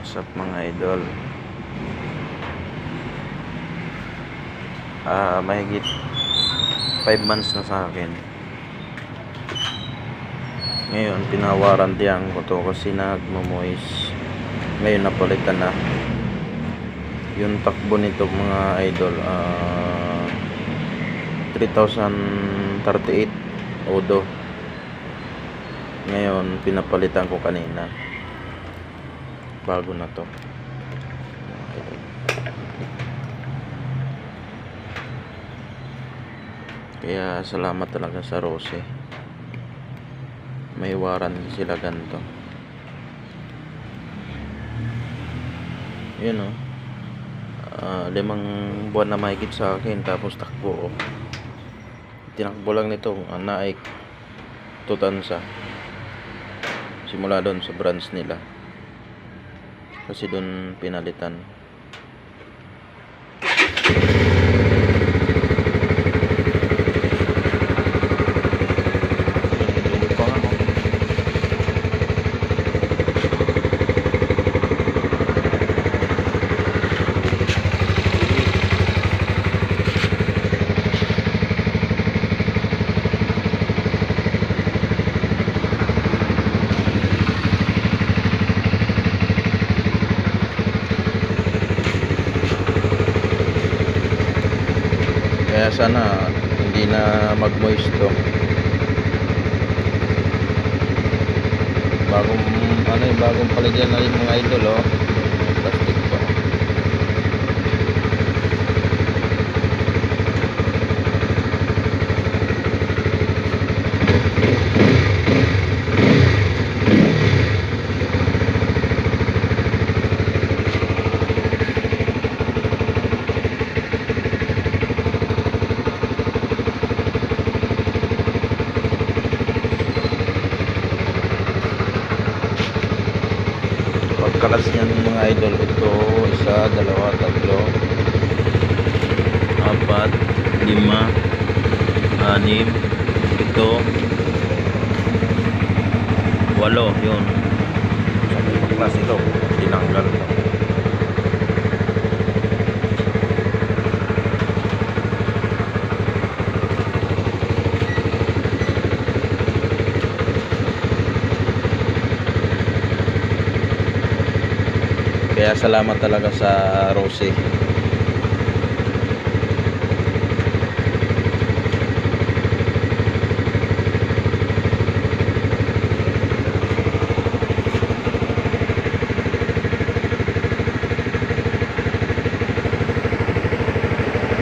What's up mga idol? Mahigit 5 months na sa akin. Ngayon pinawarantihan ko to kasi nagmo-moist. Ngayon napalitan na yung takbo nito mga idol. 3038 odo. Ngayon pinapalitan ko kanina, bago na to. Kaya salamat talaga sa Rose, may warranty sila ganito. Yun o, 5 buwan na mahigit sa akin, tapos takbo. Tinakbo lang nito Naik Tutansa, simula doon sa branch nila, kasi doon pinalitan. Kaya sana hindi na mag-moist to. Bagong paligyan na rin mga idol, oh. Plastic to. Pagkalas niyan mga idol, ito 1, 2, 3, 4, 5, 6, 7, 8 yun. Sa pagkalas ito tinanggal to. Kaya salamat talaga sa Rose.